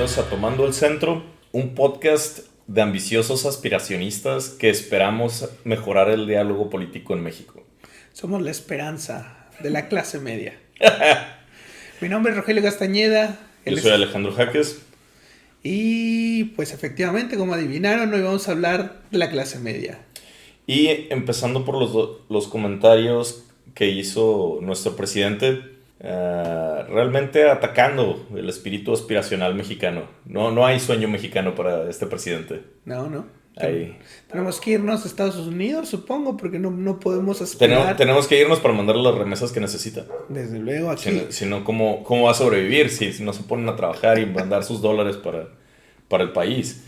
bienvenidos a Tomando el Centro, un podcast de ambiciosos aspiracionistas que esperamos mejorar el diálogo político en México. Somos la esperanza de la clase media. Mi nombre es Rogelio Castañeda. Yo soy Alejandro Jaques. Y pues efectivamente, como adivinaron, hoy vamos a hablar de la clase media. Y empezando por los comentarios que hizo nuestro presidente, realmente atacando el espíritu aspiracional mexicano. No hay sueño mexicano para este presidente. No. Ahí. Tenemos que irnos a Estados Unidos, supongo, porque no podemos aspirar. Tenemos que irnos para mandarle las remesas que necesita. Desde luego, aquí. Si no, ¿cómo va a sobrevivir si no se ponen a trabajar y mandar sus dólares para el país?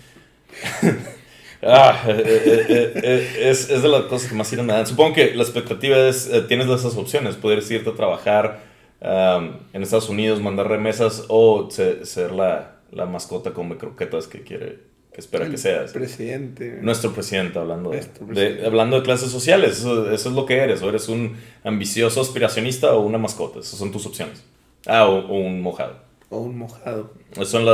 Es de las cosas que más ira me dan. Supongo que la expectativa es, tienes de esas opciones, poder irte a trabajar en Estados Unidos, mandar remesas o ser la mascota come croquetas que espera que seas. Presidente. Nuestro presidente, hablando de clases sociales. Eso es lo que eres. O eres un ambicioso aspiracionista o una mascota. Esas son tus opciones. O un mojado. O un mojado. Esas son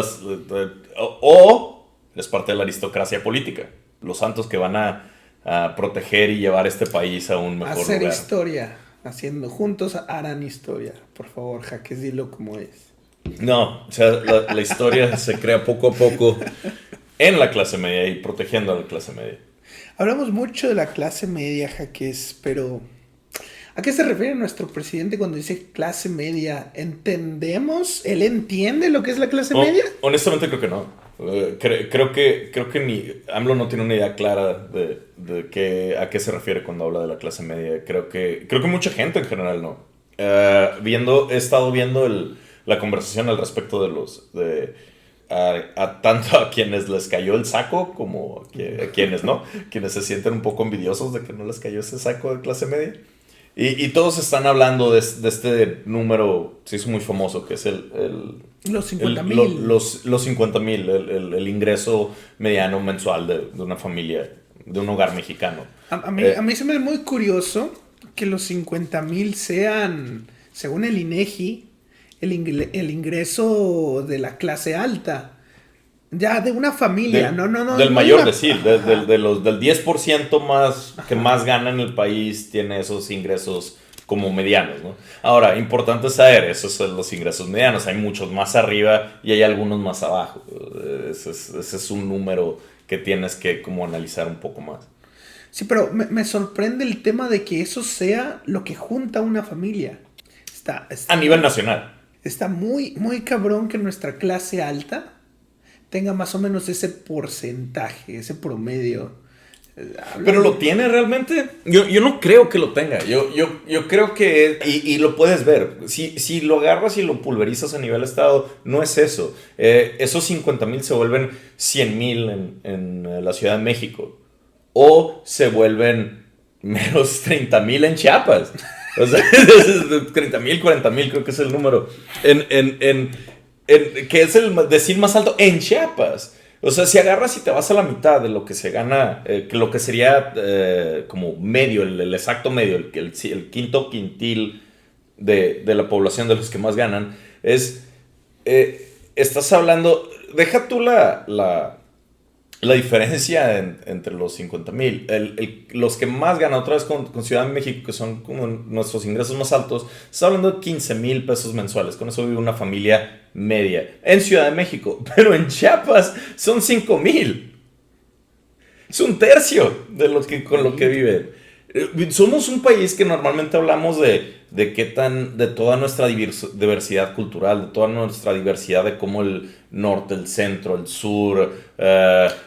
o es parte de la aristocracia política. Los santos que van a proteger y llevar este país a un mejor lugar. Hacer historia. Haciendo juntos harán historia. Por favor, Jaques, dilo como es. No, o sea, la historia se crea poco a poco en la clase media y protegiendo a la clase media. Hablamos mucho de la clase media, Jaques, pero ¿a qué se refiere nuestro presidente cuando dice clase media? ¿Entendemos? ¿Él entiende lo que es la clase media? Honestamente creo que no. Creo que ni AMLO no tiene una idea clara de a qué se refiere cuando habla de la clase media. Creo que mucha gente en general no. He estado viendo la conversación al respecto tanto a quienes les cayó el saco como a quienes no, quienes se sienten un poco envidiosos de que no les cayó ese saco de clase media. Y todos están hablando de este número, se hizo muy famoso, que es los 50,000. Los 50,000, el ingreso mediano mensual de una familia, de un hogar mexicano. A mí se me hace muy curioso que los 50,000 sean, según el INEGI, el ingreso de la clase alta. Ya de una familia, del mayor decir, del 10% más que más gana en el país tiene esos ingresos como medianos, ¿no? Ahora, importante saber, esos son los ingresos medianos, hay muchos más arriba y hay algunos más abajo. Ese es un número que tienes que como analizar un poco más. Sí, pero me sorprende el tema de que eso sea lo que junta una familia. Está a nivel nacional. Está muy, muy cabrón que nuestra clase alta tenga más o menos ese porcentaje, ese promedio. ¿Pero lo tiene realmente? Yo no creo que lo tenga. Yo creo que... Y lo puedes ver. Si lo agarras y lo pulverizas a nivel estado, no es eso. Esos 50,000 se vuelven 100,000 en la Ciudad de México. O se vuelven menos 30,000 en Chiapas. O sea, 30,000, 40,000 creo que es el número. Que es el decir más alto en Chiapas. O sea, si agarras y te vas a la mitad de lo que se gana, que lo que sería como medio, el exacto medio, el quinto quintil de la población de los que más ganan, estás hablando, deja tú la diferencia entre los 50,000, los que más ganan otra vez con Ciudad de México, que son como nuestros ingresos más altos, está hablando de 15,000 pesos mensuales. Con eso vive una familia media en Ciudad de México, pero en Chiapas son 5,000. Es un tercio con lo que vive. Somos un país que normalmente hablamos de toda nuestra diversidad cultural, de toda nuestra diversidad de cómo el norte, el centro, el sur...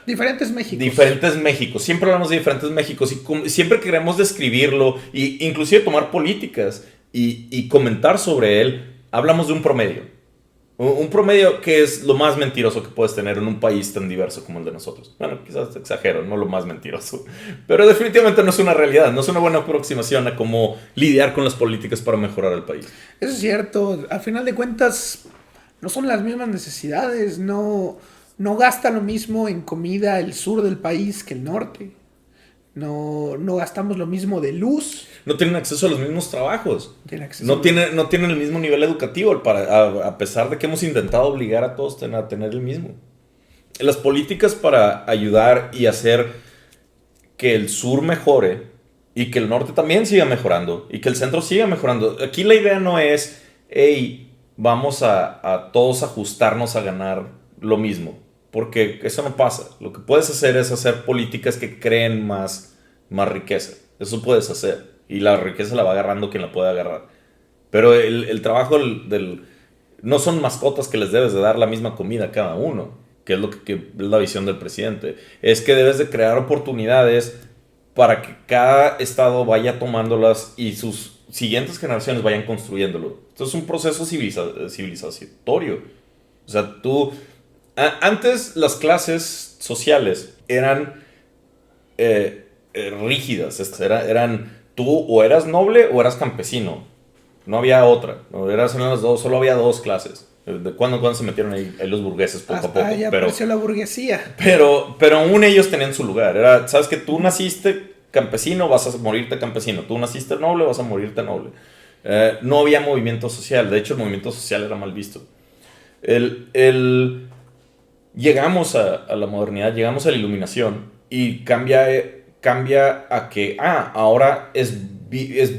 diferentes Méxicos. Diferentes Méxicos. Siempre hablamos de diferentes Méxicos y siempre queremos describirlo e inclusive tomar políticas y comentar sobre él. Hablamos de un promedio. Un promedio que es lo más mentiroso que puedes tener en un país tan diverso como el de nosotros. Bueno, quizás exagero, no lo más mentiroso. Pero definitivamente no es una realidad, no es una buena aproximación a cómo lidiar con las políticas para mejorar el país. Eso es cierto. Al final de cuentas, no son las mismas necesidades. No gasta lo mismo en comida el sur del país que el norte. no gastamos lo mismo de luz. No tienen acceso a los mismos trabajos. Tiene acceso No tienen el mismo nivel educativo, a pesar de que hemos intentado obligar a todos a tener el mismo. Las políticas para ayudar y hacer que el sur mejore y que el norte también siga mejorando y que el centro siga mejorando. Aquí la idea no es, hey, vamos a todos ajustarnos a ganar lo mismo, porque eso no pasa. Lo que puedes hacer es hacer políticas que creen más riqueza. Eso puedes hacer. Y la riqueza la va agarrando quien la puede agarrar. Pero el trabajo no son mascotas que les debes de dar la misma comida a cada uno, que es que es la visión del presidente. Es que debes de crear oportunidades para que cada estado vaya tomándolas y sus siguientes generaciones vayan construyéndolo. Esto es un proceso civilizatorio. O sea, antes las clases sociales eran rígidas. Tú o eras noble o eras campesino. No había otra. No eran las dos, solo había dos clases. ¿De cuándo se metieron ahí los burgueses poco a poco? Ya apareció la burguesía. Pero aún ellos tenían su lugar. Sabes que tú naciste campesino, vas a morirte campesino. Tú naciste noble, vas a morirte noble. No había movimiento social. De hecho, el movimiento social era mal visto. Llegamos a la modernidad, llegamos a la iluminación y cambia a que ahora es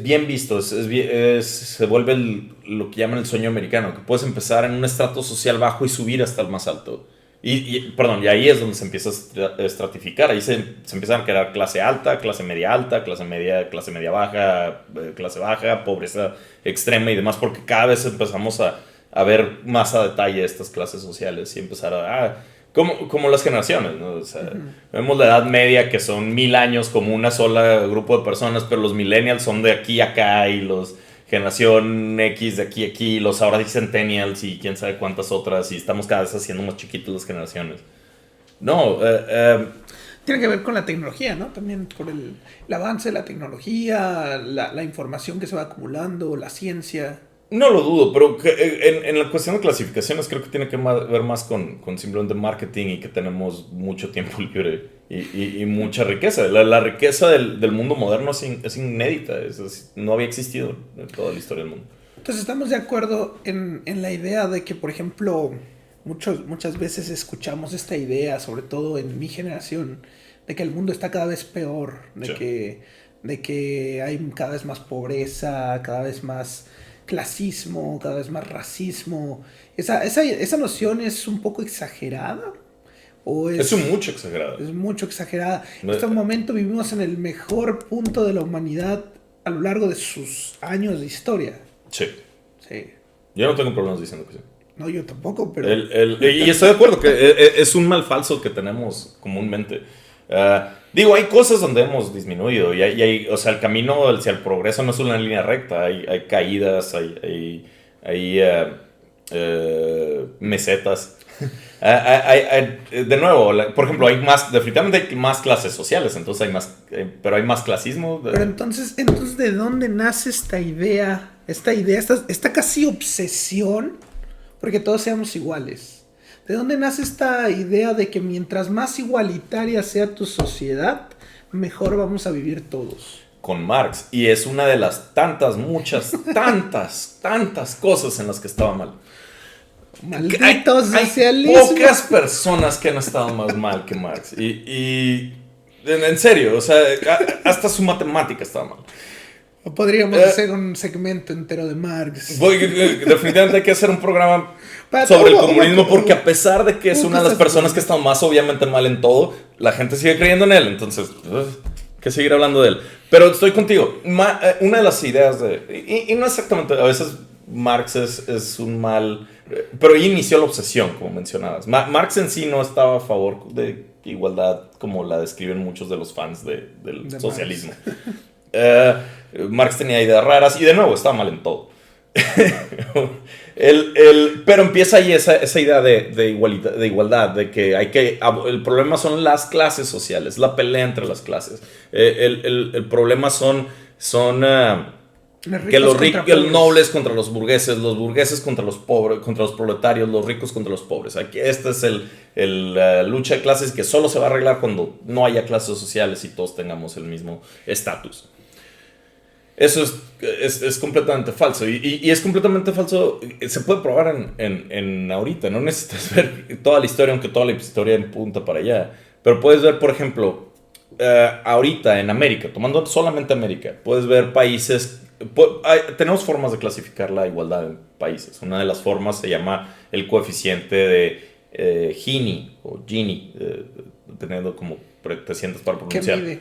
bien visto, se vuelve lo que llaman el sueño americano, que puedes empezar en un estrato social bajo y subir hasta el más alto. Y ahí es donde se empieza a estratificar, ahí se empiezan a crear clase alta, clase media alta, clase media baja, clase baja, pobreza extrema y demás, porque cada vez empezamos a ver más a detalle estas clases sociales y empezar como las generaciones, ¿no? O sea, vemos la edad media que son 1000 años como una sola grupo de personas, pero los millennials son de aquí a acá y los generación X de aquí a aquí, los ahora centennials y quién sabe cuántas otras, y estamos cada vez haciendo más chiquitos las generaciones. No, tiene que ver con la tecnología, ¿no? También por el avance de la tecnología, la información que se va acumulando, la ciencia. No lo dudo, pero en la cuestión de clasificaciones creo que tiene que ver más con simplemente marketing y que tenemos mucho tiempo libre y mucha riqueza. La riqueza del mundo moderno es inédita, no había existido en toda la historia del mundo. Entonces estamos de acuerdo en la idea de que, por ejemplo, muchas veces escuchamos esta idea, sobre todo en mi generación, de que el mundo está cada vez peor, de que hay cada vez más pobreza, cada vez más clasismo, cada vez más racismo. ¿Esa noción es un poco exagerada? ¿O es mucho exagerada? Es mucho exagerada. En este momento vivimos en el mejor punto de la humanidad a lo largo de sus años de historia. Sí. Yo no tengo problemas diciendo que sí. No, yo tampoco, pero... Y estoy de acuerdo que es un mal falso que tenemos comúnmente. Digo, hay cosas donde hemos disminuido y o sea, el camino hacia el progreso no es una línea recta, hay caídas, hay mesetas. De nuevo, por ejemplo, definitivamente hay más clases sociales, entonces pero hay más clasismo. Pero entonces, ¿de dónde nace esta idea, esta casi obsesión porque todos seamos iguales? ¿De dónde nace esta idea de que mientras más igualitaria sea tu sociedad, mejor vamos a vivir todos? Con Marx, y es una de las tantas cosas en las que estaba mal. Maldito socialismo. Hay pocas personas que han estado más mal que Marx. Y en serio, o sea, hasta su matemática estaba mal. Podríamos hacer un segmento entero de Marx. Definitivamente hay que hacer un programa sobre el comunismo, porque a pesar de que es una de las personas que está más obviamente mal en todo, la gente sigue creyendo en él, entonces hay que seguir hablando de él. Pero estoy contigo. Una de las ideas y no exactamente, a veces Marx es un mal... Pero ahí inició la obsesión, como mencionabas. Marx en sí no estaba a favor de igualdad como la describen muchos de los fans del socialismo. Marx tenía ideas raras y de nuevo estaba mal en todo. Pero empieza ahí esa idea de igualdad, de que el problema son las clases sociales, la pelea entre las clases. El problema son Que los ricos, los nobles contra los burgueses contra los pobres, contra los proletarios, los ricos contra los pobres. Aquí, esta es la lucha de clases que solo se va a arreglar cuando no haya clases sociales y todos tengamos el mismo estatus. Eso es completamente falso. Y es completamente falso. Se puede probar en ahorita. No necesitas ver toda la historia, aunque toda la historia apunta para allá. Pero puedes ver, por ejemplo, ahorita en América, tomando solamente América, puedes ver países. Tenemos formas de clasificar la igualdad en países. Una de las formas se llama el coeficiente de Gini o Gini, dependiendo como te sientas para pronunciar. ¿Qué mide?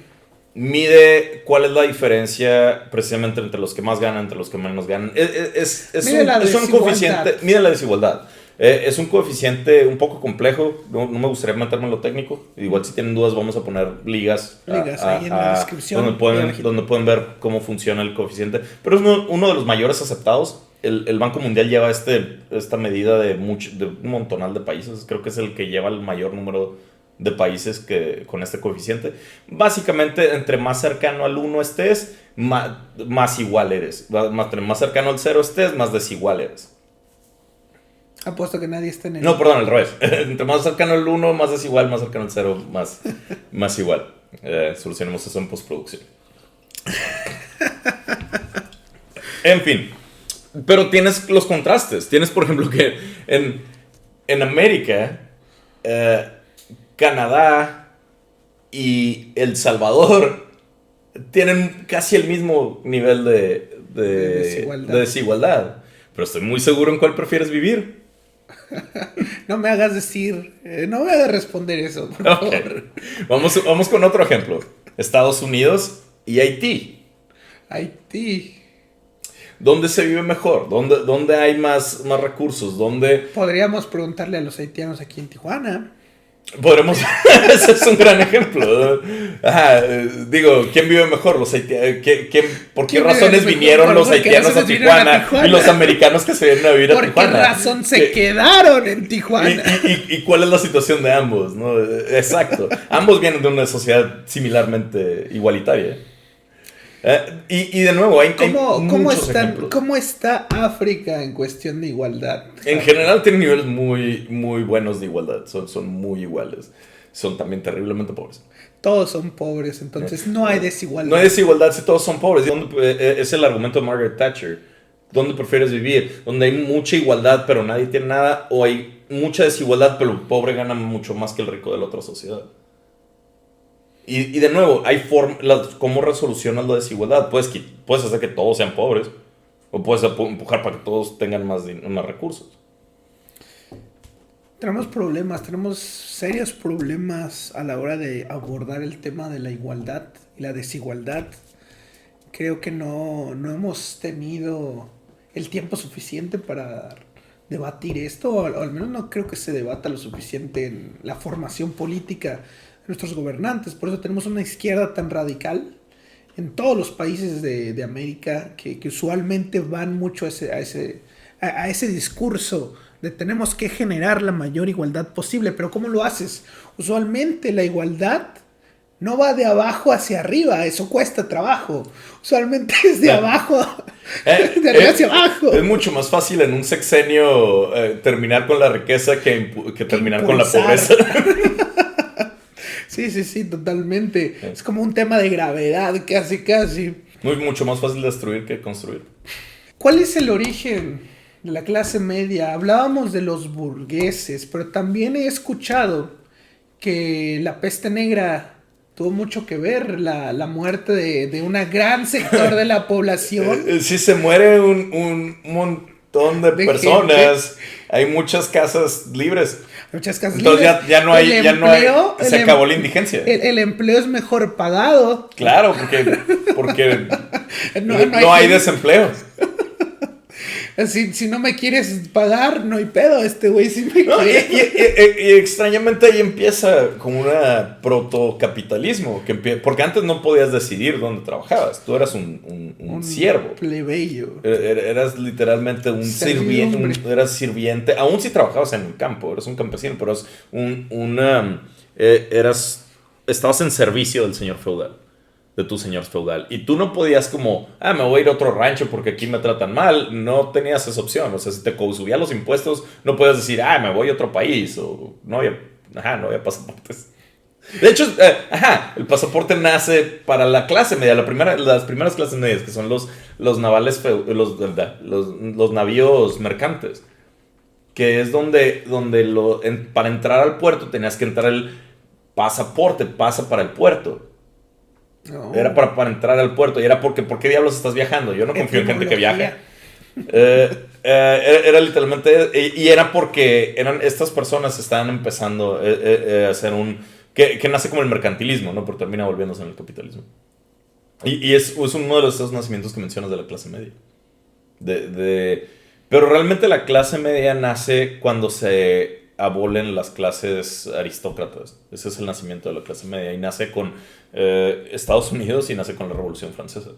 Mide cuál es la diferencia precisamente entre los que más ganan, entre los que menos ganan. Es un coeficiente, mide la desigualdad. Es un coeficiente un poco complejo, no me gustaría meterme en lo técnico. Igual si tienen dudas vamos a poner ligas ahí en la descripción. Donde pueden ver cómo funciona el coeficiente. Pero es uno de los mayores aceptados. El Banco Mundial lleva esta medida de un montonal de países. Creo que es el que lleva el mayor número de países con este coeficiente. Básicamente, entre más cercano al 1 estés, más igual eres. Más cercano al 0 estés, más desigual eres. Apuesto que nadie está en el... No, perdón, al revés. Entre más cercano al 1, más desigual, más cercano al 0, más igual. Solucionemos eso en postproducción. En fin. Pero tienes los contrastes. Tienes, por ejemplo, que en América... Canadá y El Salvador tienen casi el mismo nivel de desigualdad. Pero estoy muy seguro en cuál prefieres vivir. No me hagas decir, no me hagas responder eso, por favor. Vamos con otro ejemplo. Estados Unidos y Haití. Haití. ¿Dónde se vive mejor? ¿Dónde hay más recursos? Podríamos preguntarle a los haitianos aquí en Tijuana. Ese es un gran ejemplo. Digo, ¿quién vive mejor? Los haitianos. ¿Por qué razones vinieron los haitianos a Tijuana y los americanos que se vienen a vivir a Tijuana? ¿Por qué razón se quedaron en Tijuana? ¿Y cuál es la situación de ambos? ¿No? Exacto. Ambos vienen de una sociedad similarmente igualitaria. Y de nuevo, hay muchos ejemplos. ¿Cómo está África en cuestión de igualdad? En general tienen niveles muy, muy buenos de igualdad. Son muy iguales. Son también terriblemente pobres. Todos son pobres, entonces no hay desigualdad. No hay desigualdad si todos son pobres. Es el argumento de Margaret Thatcher. ¿Dónde prefieres vivir? ¿Donde hay mucha igualdad pero nadie tiene nada? ¿O hay mucha desigualdad pero el pobre gana mucho más que el rico de la otra sociedad? Y de nuevo, hay ¿cómo resolucionas la desigualdad? Puedes hacer que todos sean pobres o puedes empujar para que todos tengan más recursos. Tenemos serios problemas a la hora de abordar el tema de la igualdad y la desigualdad. Creo que no hemos tenido el tiempo suficiente para debatir esto, o al menos no creo que se debata lo suficiente en la formación política de nuestros gobernantes. Por eso tenemos una izquierda tan radical en todos los países de América que usualmente van mucho a ese discurso de tenemos que generar la mayor igualdad posible. Pero ¿cómo lo haces? Usualmente la igualdad no va de abajo hacia arriba, eso cuesta trabajo. Usualmente es de abajo, de arriba hacia abajo. Es mucho más fácil en un sexenio terminar con la riqueza que terminar con la pobreza. Sí, totalmente. Sí. Es como un tema de gravedad, casi. Mucho más fácil destruir que construir. ¿Cuál es el origen de la clase media? Hablábamos de los burgueses, pero también he escuchado que la peste negra tuvo mucho que ver, la muerte de un gran sector de la población. Si se muere un montón de personas, hay muchas casas libres. Entonces ya no hay, se acabó la indigencia. El empleo es mejor pagado. Claro, porque no hay desempleo. Si no me quieres pagar, no hay pedo, este güey sí me quiere. Y extrañamente ahí empieza como un protocapitalismo, porque antes no podías decidir dónde trabajabas, tú eras un siervo. Plebeyo. Eras literalmente un sirviente, eras sirviente, aún si trabajabas en el campo, eras un campesino, pero eras estabas en servicio del señor feudal. de tu señor feudal. Y tú no podías como, me voy a ir a otro rancho porque aquí me tratan mal. No tenías esa opción. O sea, si te subían los impuestos, no podías decir, me voy a otro país. O no había pasaportes. De hecho, el pasaporte nace para la clase media, las primeras clases medias, que son los navales, los navíos mercantes. Que es donde para entrar al puerto tenías que entrar el pasaporte, pasa para el puerto. No. Era para entrar al puerto. Y era porque, ¿por qué diablos estás viajando? Yo no confío en gente que viaja. Era literalmente... Y era porque estas personas estaban empezando a hacer que nace como el mercantilismo, ¿no? Pero termina volviéndose en el capitalismo. Y es uno de esos nacimientos que mencionas de la clase media. Pero realmente la clase media nace cuando se abolen las clases aristócratas. Ese es el nacimiento de la clase media. Y nace con Estados Unidos y nace con la Revolución Francesa.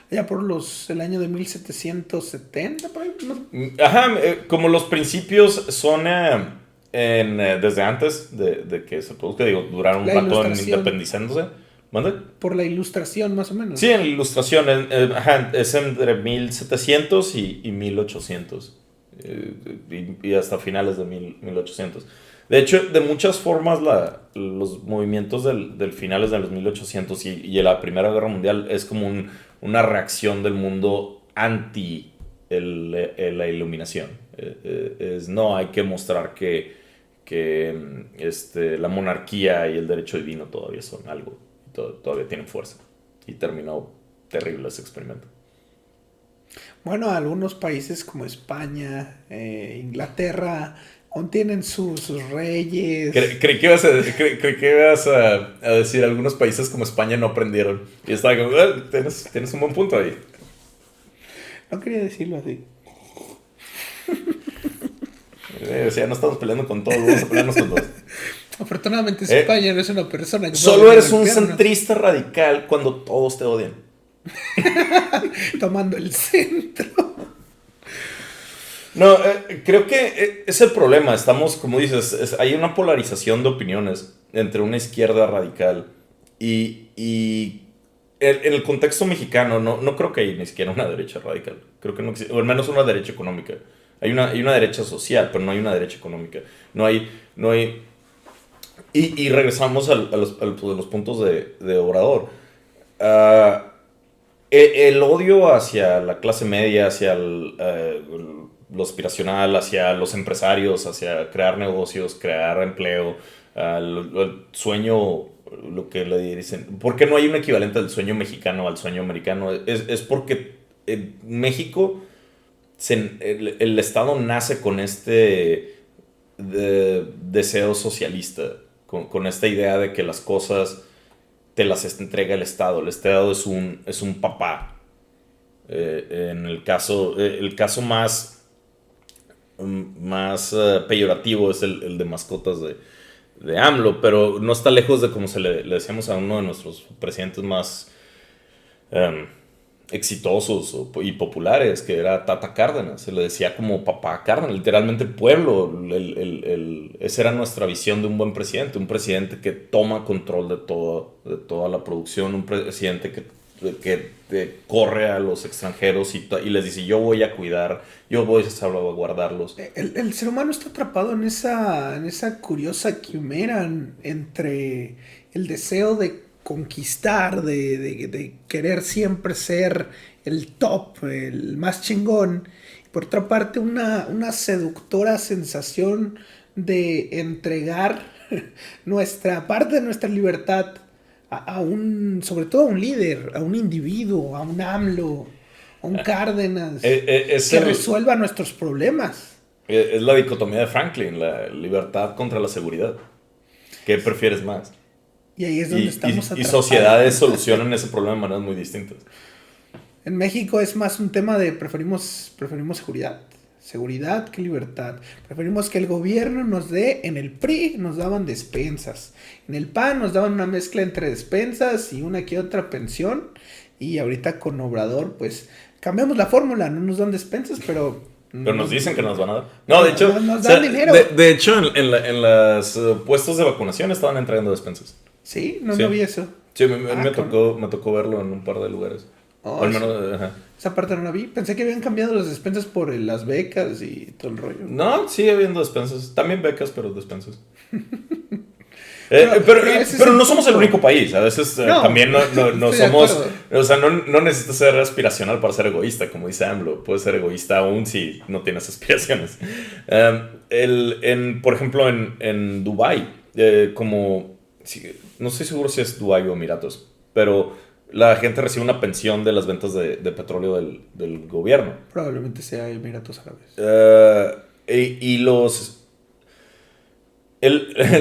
Ya por el año de 1770, por ahí. Como los principios son desde antes de que se produzca, duraron un rato en independizándose. ¿Mande? Por la ilustración, más o menos. Sí, en la ilustración. Es entre 1700 y 1800. Y hasta finales de 1800. De hecho, de muchas formas, los movimientos del finales de los 1800 y la Primera Guerra Mundial es como una reacción del mundo anti la iluminación. No, hay que mostrar que la monarquía y el derecho divino todavía son algo. Todavía tienen fuerza. Y terminó terrible ese experimento. Bueno, algunos países como España, Inglaterra, aún tienen sus reyes. Creí que ibas a decir algunos países como España no aprendieron. Y estaba como, tienes un buen punto ahí. No quería decirlo así. Ya no estamos peleando con todos, vamos a pelearnos con todos. Afortunadamente España no es una persona que solo eres un centrista radical cuando todos te odian. Tomando el centro. No, creo que es el problema. Estamos, como dices, hay una polarización de opiniones entre una izquierda radical y en el contexto mexicano no creo que haya ni siquiera una derecha radical. Creo que no existe, o al menos una derecha económica. Hay una derecha social, pero no hay una derecha económica. No hay. Y regresamos a los puntos de Obrador. El odio hacia la clase media, hacia lo aspiracional, hacia los empresarios, hacia crear negocios, crear empleo, el sueño, lo que le dicen. ¿Por qué no hay un equivalente del sueño mexicano al sueño americano? Es porque en México el Estado nace con este deseo socialista, con esta idea de que las cosas te las entrega el Estado. El Estado es un papá. En el caso más peyorativo es el de mascotas de AMLO, pero no está lejos de como le decíamos a uno de nuestros presidentes más exitosos y populares, que era Tata Cárdenas. Se le decía como papá Cárdenas, literalmente pueblo. Esa era nuestra visión de un buen presidente, un presidente que toma control de toda la producción, un presidente que corre a los extranjeros y les dice: yo voy a cuidar, yo voy a salvaguardarlos. El ser humano está atrapado en esa curiosa quimera entre el deseo de conquistar, de querer siempre ser el top, el más chingón. Y por otra parte, una seductora sensación de entregar nuestra parte de nuestra libertad sobre todo a un líder, a un individuo, a un AMLO, a un Cárdenas, que resuelva nuestros problemas. Es la dicotomía de Franklin, la libertad contra la seguridad. ¿Qué prefieres más? Y ahí es donde estamos atrapados. Y sociedades solucionan ese problema de maneras muy distintas. En México es más un tema de preferimos seguridad que libertad. Preferimos que el gobierno nos dé. En el PRI nos daban despensas, en el PAN nos daban una mezcla entre despensas y una que otra pensión, y ahorita con Obrador pues cambiamos la fórmula, no nos dan despensas, pero nos dicen que nos van a dar. No, de hecho, nos dan dinero. De hecho, en los puestos de vacunación estaban entregando despensas. Sí, no vi eso. Sí, me tocó verlo en un par de lugares. Oh, O al menos, ajá. esa parte no la vi. Pensé que habían cambiado las despensas por las becas y todo el rollo. No, sigue habiendo despensas. También becas, pero despensas. Pero Pero no somos el único país. A veces también no somos. O sea, no necesitas ser aspiracional para ser egoísta, como dice AMLO. Puedes ser egoísta aún si no tienes aspiraciones. Por ejemplo, en Dubái, no estoy seguro si es Dubái o Emiratos, pero la gente recibe una pensión de las ventas de petróleo del gobierno. Probablemente sea Emiratos Árabes.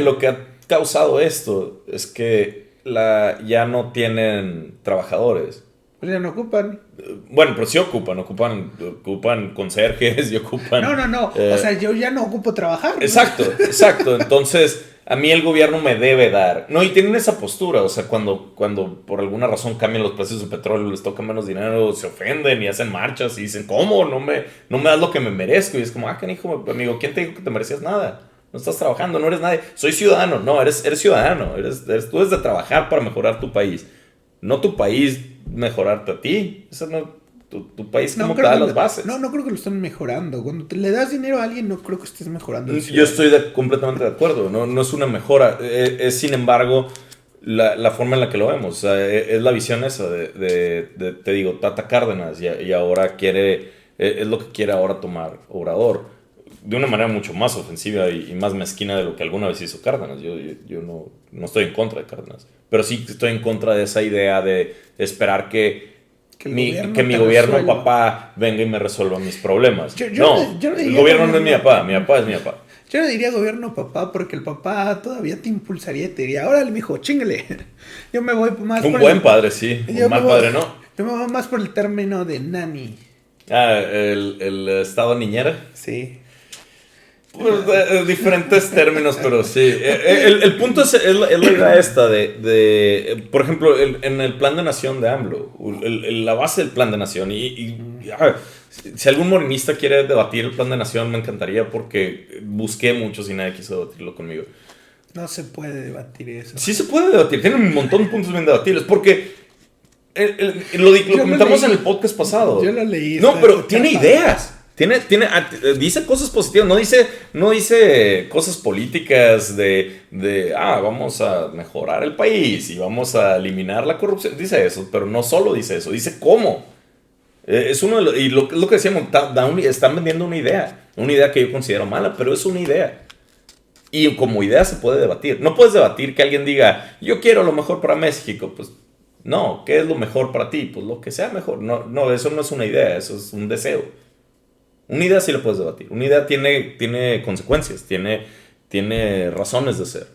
Lo que ha causado esto es que ya no tienen trabajadores. Pues ya no ocupan. Bueno, pero sí ocupan conserjes y ocupan... No. O sea, yo ya no ocupo trabajar, ¿no? Exacto. Entonces, a mí el gobierno me debe dar. No, y tienen esa postura. O sea, cuando por alguna razón cambian los precios del petróleo, les toca menos dinero, se ofenden y hacen marchas y dicen, ¿cómo? No me das lo que me merezco. Y es como, canijo, amigo, ¿quién te dijo que te merecías nada? No estás trabajando, no eres nadie. Soy ciudadano. No, eres ciudadano. Tú debes de trabajar para mejorar tu país. No tu país mejorarte a ti. Eso no, tu país como te da las bases. No creo que lo estén mejorando. Cuando le das dinero a alguien, no creo que estés mejorando. Yo estoy completamente de acuerdo. No es una mejora. Es sin embargo, la forma en la que lo vemos. O sea, es la visión esa te digo, Tata Cárdenas. Y ahora es lo que quiere ahora tomar Obrador. De una manera mucho más ofensiva y más mezquina de lo que alguna vez hizo Cárdenas. Yo no estoy en contra de Cárdenas, pero sí estoy en contra de esa idea de esperar que mi gobierno papá venga y me resuelva mis problemas. El gobierno no es mi papá es mi papá. Yo no diría gobierno papá porque el papá todavía te impulsaría y te diría, órale, mijo, chíngale. Yo me voy más por... Un buen padre, sí. Un mal padre, ¿no? Yo me voy más por el término de nani. El estado niñera. Sí. Pues, diferentes términos, pero sí. El punto es la idea esta por ejemplo, en el plan de nación de AMLO, la base del plan de nación. Si algún morenista quiere debatir el plan de nación, me encantaría porque busqué muchos y nadie quiso debatirlo conmigo. No se puede debatir eso. Sí se puede debatir, tiene un montón de puntos bien debatibles, porque lo comentamos en el podcast pasado. Yo lo leí. No, pero tiene ideas. Dice cosas positivas, no dice cosas políticas vamos a mejorar el país y vamos a eliminar la corrupción. Dice eso, pero no solo dice eso, dice cómo. Es uno de los, y lo que decíamos, están vendiendo una idea que yo considero mala, pero es una idea. Y como idea se puede debatir. No puedes debatir que alguien diga, yo quiero lo mejor para México. Pues no, ¿qué es lo mejor para ti? Pues lo que sea mejor. No, eso no es una idea, eso es un deseo. Una idea sí la puedes debatir. Una idea tiene consecuencias, tiene razones de ser.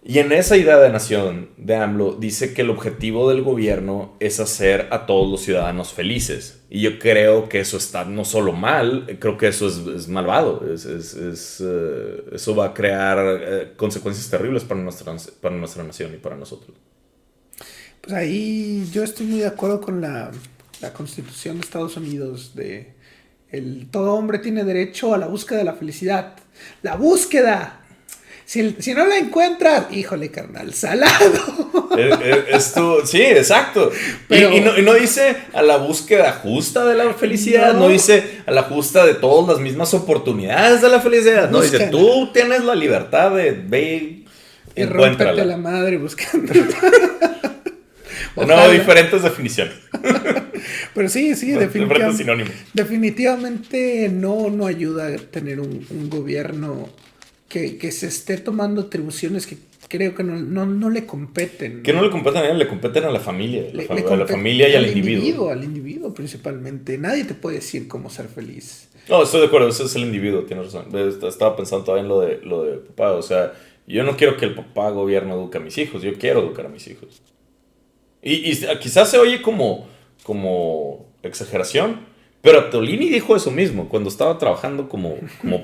Y en esa idea de nación de AMLO dice que el objetivo del gobierno es hacer a todos los ciudadanos felices. Y yo creo que eso está no solo mal, creo que eso es malvado. Eso va a crear consecuencias terribles para nuestra nación y para nosotros. Pues ahí yo estoy muy de acuerdo con la Constitución de Estados Unidos todo hombre tiene derecho a la búsqueda de la felicidad. ¡La búsqueda! Si no la encuentras, híjole, carnal, salado. Sí, exacto. Pero, y no dice a la búsqueda justa de la felicidad, no dice a la justa de todas las mismas oportunidades de la felicidad. No, dice, tú tienes la libertad de ve y rómpete la madre buscando. No, diferentes definiciones. Pero sí, diferentes sinónimos. Definitivamente no ayuda a tener un gobierno que se esté tomando atribuciones que creo que no le competen. Que no le competen a él, le competen a la familia. A la familia y al individuo. Al individuo principalmente. Nadie te puede decir cómo ser feliz. No, estoy de acuerdo, ese es el individuo, tienes razón. Estaba pensando todavía en lo de papá. O sea, yo no quiero que el papá gobierno eduque a mis hijos, yo quiero educar a mis hijos. Y quizás se oye como exageración, pero Tolini dijo eso mismo cuando estaba trabajando como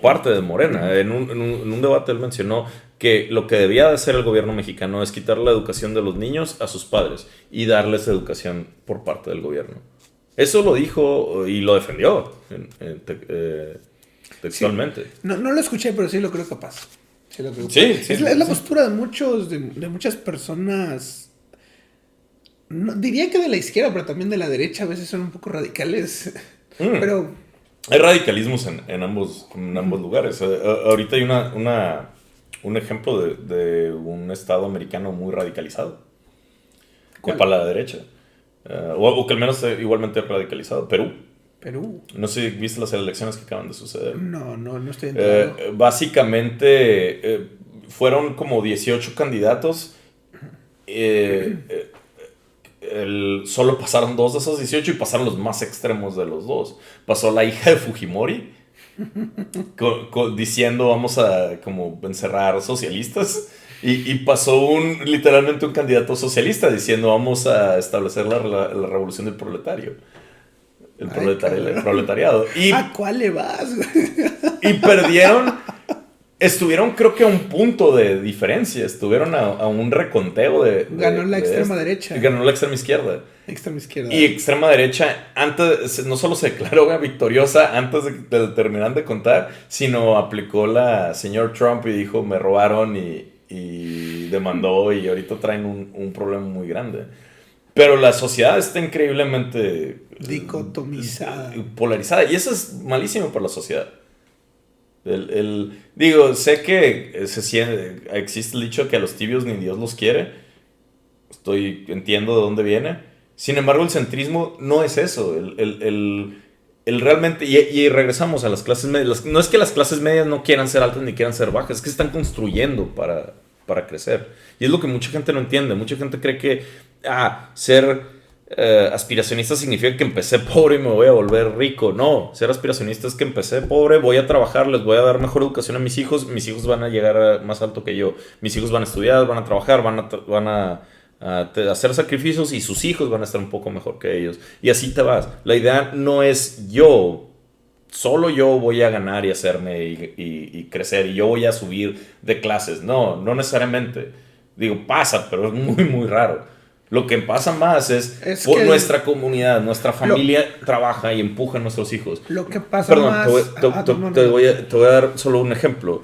parte de Morena. En un debate él mencionó que lo que debía de hacer el gobierno mexicano es quitar la educación de los niños a sus padres y darles educación por parte del gobierno. Eso lo dijo y lo defendió textualmente. Sí. No lo escuché, pero sí lo creo capaz. Sí, es la postura de muchas personas No, diría que de la izquierda, pero también de la derecha a veces son un poco radicales. Mm. Pero Hay radicalismos en ambos lugares. Ahorita hay un ejemplo de un estado americano muy radicalizado, que ¿cuál? para la derecha. O que al menos igualmente radicalizado. Perú. Perú. No sé si viste las elecciones que acaban de suceder. No estoy enterado. Básicamente fueron como 18 candidatos. Solo pasaron 2 de esos 18 y pasaron los más extremos de los dos. Pasó la hija de Fujimori diciendo vamos a como encerrar socialistas. Y pasó literalmente un candidato socialista diciendo vamos a establecer la revolución del proletario. El proletariado. ¿A cuál le vas? Y perdieron. Estuvieron, creo que a un punto de diferencia. Estuvieron a un reconteo Ganó la extrema derecha. Ganó la extrema izquierda. Extrema izquierda. Y extrema derecha, antes, no solo se declaró victoriosa antes de terminar de contar, sino aplicó la señor Trump y dijo: me robaron y demandó. Y ahorita traen un problema muy grande. Pero la sociedad está increíblemente dicotomizada, polarizada. Y eso es malísimo para la sociedad. Digo, sé que existe el dicho que a los tibios ni Dios los quiere. Entiendo de dónde viene. Sin embargo, el centrismo no es eso. Realmente, y regresamos a las clases medias. No es que las clases medias no quieran ser altas ni quieran ser bajas, es que están construyendo para crecer. Y es lo que mucha gente no entiende. Mucha gente cree que ser aspiracionista significa que empecé pobre y me voy a volver rico. No, ser aspiracionista es que empecé pobre, voy a trabajar, les voy a dar mejor educación a mis hijos van a llegar más alto que yo, mis hijos van a estudiar, van a trabajar, van a hacer sacrificios y sus hijos van a estar un poco mejor que ellos. Y así te vas. La idea no es solo yo voy a ganar y hacerme y crecer y yo voy a subir de clases. No necesariamente. Digo, pasa, pero es muy, muy raro. Lo que pasa más es que nuestra comunidad, nuestra familia trabaja y empuja a nuestros hijos. Lo que pasa más... Te voy a dar solo un ejemplo.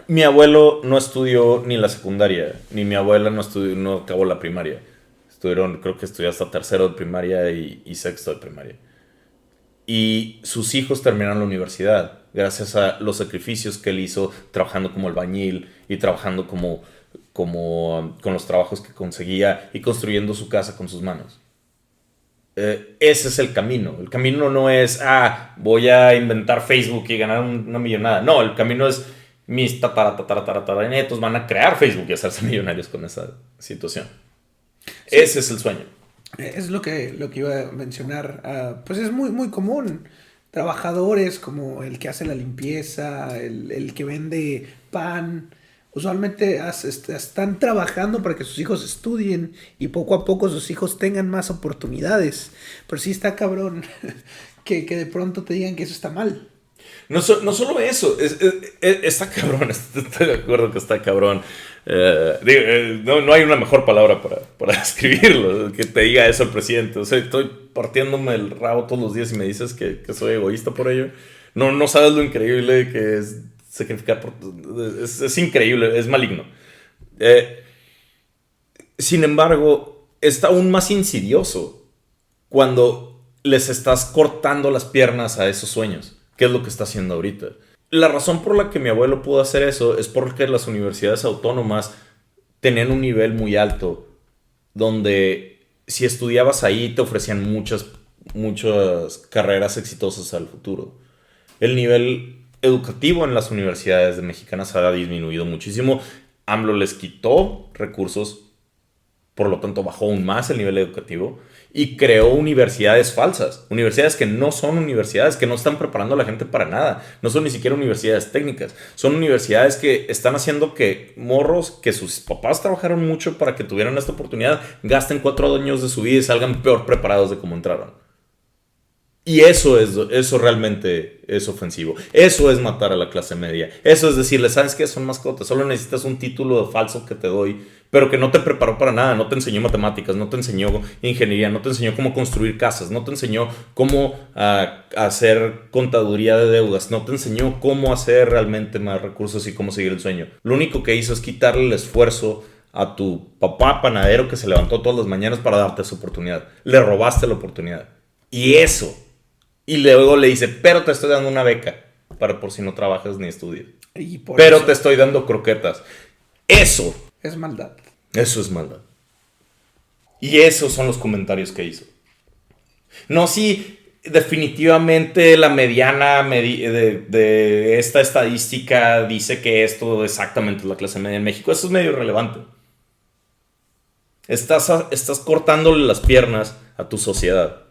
Mi abuelo no estudió ni la secundaria, ni mi abuela no acabó la primaria. Creo que estudió hasta tercero de primaria y sexto de primaria. Y sus hijos terminaron la universidad gracias a los sacrificios que él hizo trabajando como albañil y trabajando con los trabajos que conseguía y construyendo su casa con sus manos. Ese es el camino. El camino no es, voy a inventar Facebook y ganar una millonada. No, el camino es mis tataranetos van a crear Facebook y hacerse millonarios con esa situación. Sí. Ese es el sueño. Es lo que iba a mencionar. Pues es muy, muy común. Trabajadores como el que hace la limpieza, el que vende pan, usualmente están trabajando para que sus hijos estudien y poco a poco sus hijos tengan más oportunidades. Pero sí está cabrón que de pronto te digan que eso está mal. No solo eso, está cabrón, estoy de acuerdo que está cabrón. No hay una mejor palabra para describirlo, que te diga eso el presidente. O sea, estoy partiéndome el rabo todos los días y me dices que soy egoísta por ello. No sabes lo increíble que es sacrificar es increíble, es maligno. Sin embargo, está aún más insidioso cuando les estás cortando las piernas a esos sueños. ¿Qué es lo que está haciendo ahorita? La razón por la que mi abuelo pudo hacer eso es porque las universidades autónomas tenían un nivel muy alto, donde si estudiabas ahí te ofrecían muchas carreras exitosas al futuro. El nivel educativo en las universidades mexicanas ha disminuido muchísimo. AMLO les quitó recursos, por lo tanto bajó aún más el nivel educativo y creó universidades falsas, universidades que no son universidades, que no están preparando a la gente para nada, no son ni siquiera universidades técnicas, son universidades que están haciendo que morros que sus papás trabajaron mucho para que tuvieran esta oportunidad, gasten 4 años de su vida y salgan peor preparados de cómo entraron. Y eso realmente es ofensivo. Eso es matar a la clase media. Eso es decirle, ¿sabes qué? Son mascotas. Solo necesitas un título falso que te doy, pero que no te preparó para nada. No te enseñó matemáticas, no te enseñó ingeniería, no te enseñó cómo construir casas, no te enseñó cómo hacer contaduría de deudas, no te enseñó cómo hacer realmente más recursos y cómo seguir el sueño. Lo único que hizo es quitarle el esfuerzo a tu papá panadero que se levantó todas las mañanas para darte esa oportunidad. Le robaste la oportunidad. Y eso. Y luego le dice, pero te estoy dando una beca para por si no trabajas ni estudias. Pero te estoy dando croquetas. Eso es maldad. Eso es maldad. Y esos son los comentarios que hizo. No, sí, definitivamente la mediana de esta estadística dice que esto exactamente es la clase media en México. Eso es medio irrelevante. Estás cortándole las piernas a tu sociedad.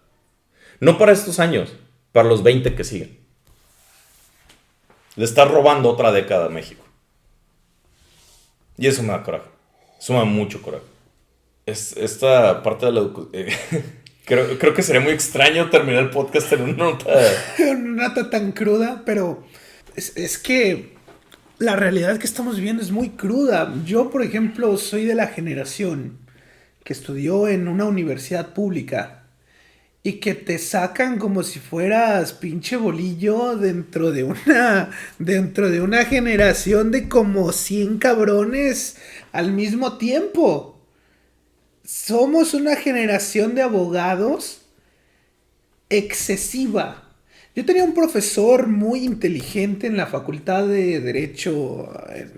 No para estos años, para los 20 que siguen. Le estás robando otra década a México. Y eso me da coraje. Eso me da mucho coraje. Esta parte de la creo que sería muy extraño terminar el podcast en una nota tan cruda, pero es que la realidad que estamos viviendo es muy cruda. Yo, por ejemplo, soy de la generación que estudió en una universidad pública y que te sacan como si fueras pinche bolillo dentro de una generación de como 100 cabrones al mismo tiempo. Somos una generación de abogados excesiva. Yo tenía un profesor muy inteligente en la Facultad de Derecho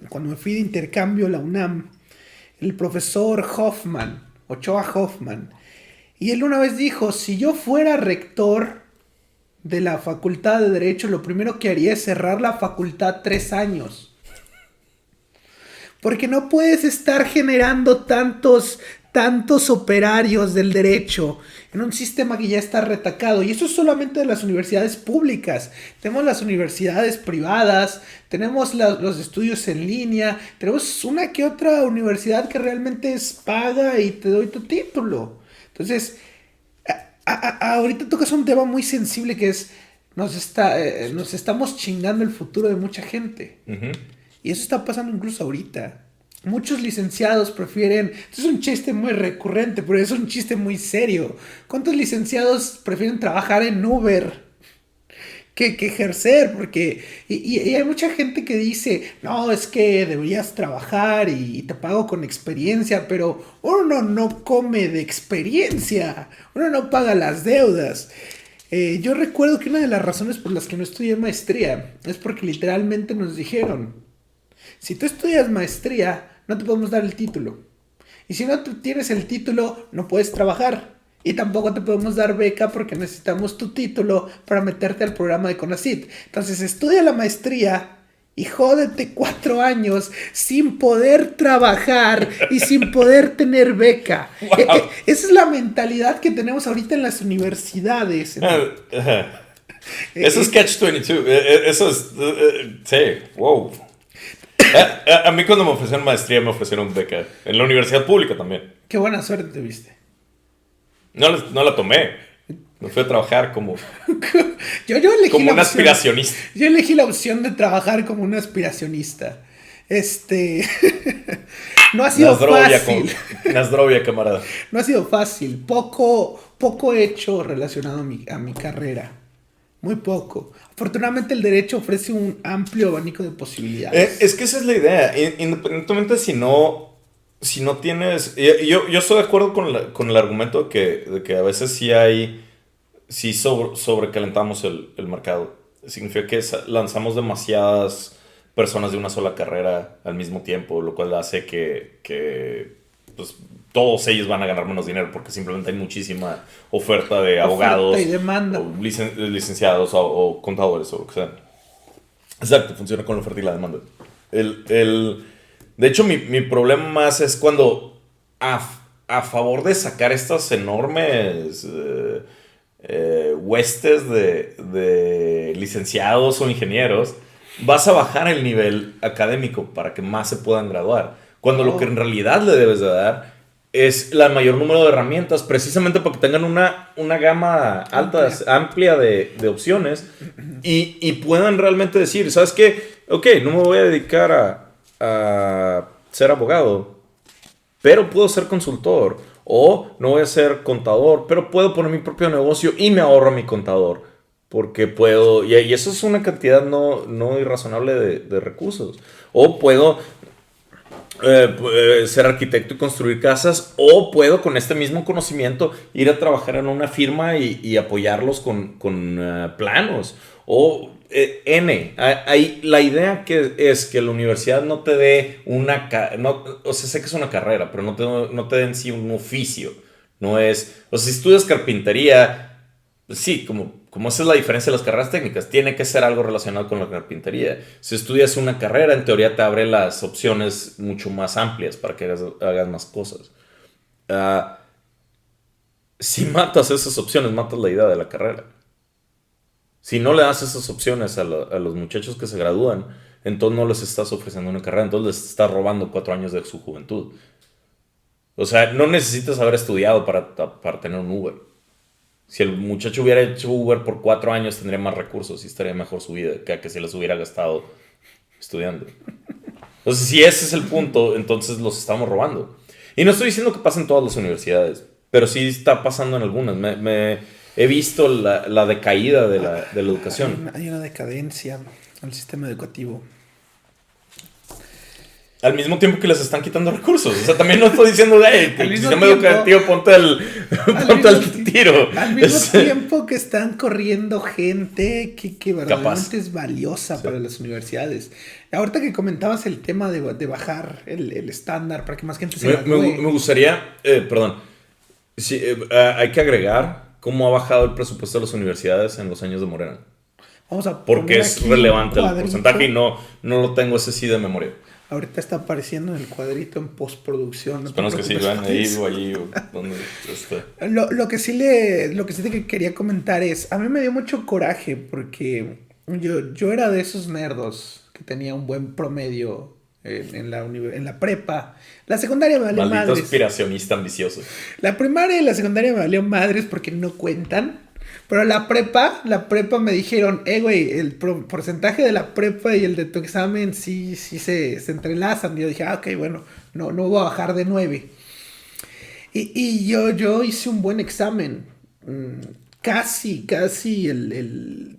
cuando me fui de intercambio a la UNAM, el profesor Ochoa Hoffman. Y él una vez dijo, si yo fuera rector de la Facultad de Derecho, lo primero que haría es cerrar la facultad 3 años. Porque no puedes estar generando tantos operarios del derecho en un sistema que ya está retacado. Y eso es solamente de las universidades públicas. Tenemos las universidades privadas, tenemos los estudios en línea, tenemos una que otra universidad que realmente es paga y te doy tu título. Entonces, ahorita tocas un tema muy sensible que es, nos estamos chingando el futuro de mucha gente. Uh-huh. Y eso está pasando incluso ahorita. Muchos licenciados prefieren... Esto es un chiste muy recurrente, pero es un chiste muy serio. ¿Cuántos licenciados prefieren trabajar en Uber que ejercer? Porque... Y hay mucha gente que dice, no, es que deberías trabajar y te pago con experiencia, pero uno no come de experiencia. Uno no paga las deudas. Yo recuerdo que una de las razones por las que no estudié maestría es porque literalmente nos dijeron, si tú estudias maestría, no te podemos dar el título. Y si no tienes el título, no puedes trabajar. Y tampoco te podemos dar beca porque necesitamos tu título para meterte al programa de CONACYT. Entonces estudia la maestría y jódete 4 años sin poder trabajar y sin poder tener beca. Wow. Esa es la mentalidad que tenemos ahorita en las universidades. Eso es Catch-22. Eso es... sí, wow. A mí cuando me ofrecieron maestría me ofrecieron beca. En la universidad pública también. Qué buena suerte tuviste. No la tomé. Me fui a trabajar como... yo elegí como un aspiracionista. Yo elegí la opción de trabajar como un aspiracionista. No ha sido fácil. Nasdrovia, camarada. No ha sido fácil. Poco hecho relacionado a mi carrera. Muy poco. Afortunadamente el derecho ofrece un amplio abanico de posibilidades. Es que esa es la idea. Independientemente si no tienes... Yo estoy de acuerdo con el argumento de que a veces sí sobrecalentamos el mercado. Significa que lanzamos demasiadas personas de una sola carrera al mismo tiempo, lo cual hace que pues, todos ellos van a ganar menos dinero porque simplemente hay muchísima oferta de abogados y demanda. O licenciados o contadores o lo que sea. Exacto, funciona con la oferta y la demanda. De hecho, mi problema más es cuando a favor de sacar estas enormes huestes de licenciados o ingenieros, vas a bajar el nivel académico para que más se puedan graduar. Cuando lo que en realidad le debes de dar es el mayor número de herramientas, precisamente para que tengan una gama amplia de opciones y puedan realmente decir, ¿sabes qué? Ok, no me voy a dedicar a ser abogado, pero puedo ser consultor. O no voy a ser contador, pero puedo poner mi propio negocio y me ahorro a mi contador. Porque puedo... Y eso es una cantidad no irrazonable de recursos. O puedo ser arquitecto y construir casas, o puedo con este mismo conocimiento ir a trabajar en una firma y apoyarlos con planos, o la idea que es que la universidad no te dé o sea, sé que es una carrera, pero no te dé en sí un oficio, no es, o sea, si estudias carpintería, pues sí, como esa es la diferencia de las carreras técnicas, tiene que ser algo relacionado con la carpintería. Si estudias una carrera, en teoría te abre las opciones mucho más amplias para que hagas más cosas. Ah, si matas esas opciones, matas la idea de la carrera. Si no le das esas opciones a los muchachos que se gradúan, entonces no les estás ofreciendo una carrera, entonces les estás robando 4 años de su juventud. O sea, no necesitas haber estudiado para tener un Uber. Si el muchacho hubiera hecho Uber por 4 años, tendría más recursos y estaría mejor su vida que si los hubiera gastado estudiando. Entonces, si ese es el punto, entonces los estamos robando. Y no estoy diciendo que pasa en todas las universidades, pero sí está pasando en algunas. He visto la decaída de la educación. Hay una decadencia al sistema educativo. Al mismo tiempo que les están quitando recursos. O sea, también no estoy diciendo, que el sistema educativo ponte al tiro. Al mismo tiempo que están corriendo gente que verdaderamente es valiosa para las universidades. Ahorita que comentabas el tema de bajar el estándar para que más gente se gradúe. Me gustaría, perdón, hay que agregar cómo ha bajado el presupuesto de las universidades en los años de Morena. Porque es relevante el porcentaje y no lo tengo ese sí de memoria. Ahorita está apareciendo en el cuadrito en postproducción. Esperamos que sí, vean ahí o allí o donde esté. Lo que sí te quería comentar es, a mí me dio mucho coraje porque yo era de esos nerdos que tenía un buen promedio en la prepa. La secundaria me valió madres. Maldito aspiracionista ambicioso. La primaria y la secundaria me valió madres porque no cuentan. Pero la prepa me dijeron, güey, el porcentaje de la prepa y el de tu examen sí se entrelazan. Y yo dije, ok, bueno, no voy a bajar de 9. Y yo hice un buen examen. Casi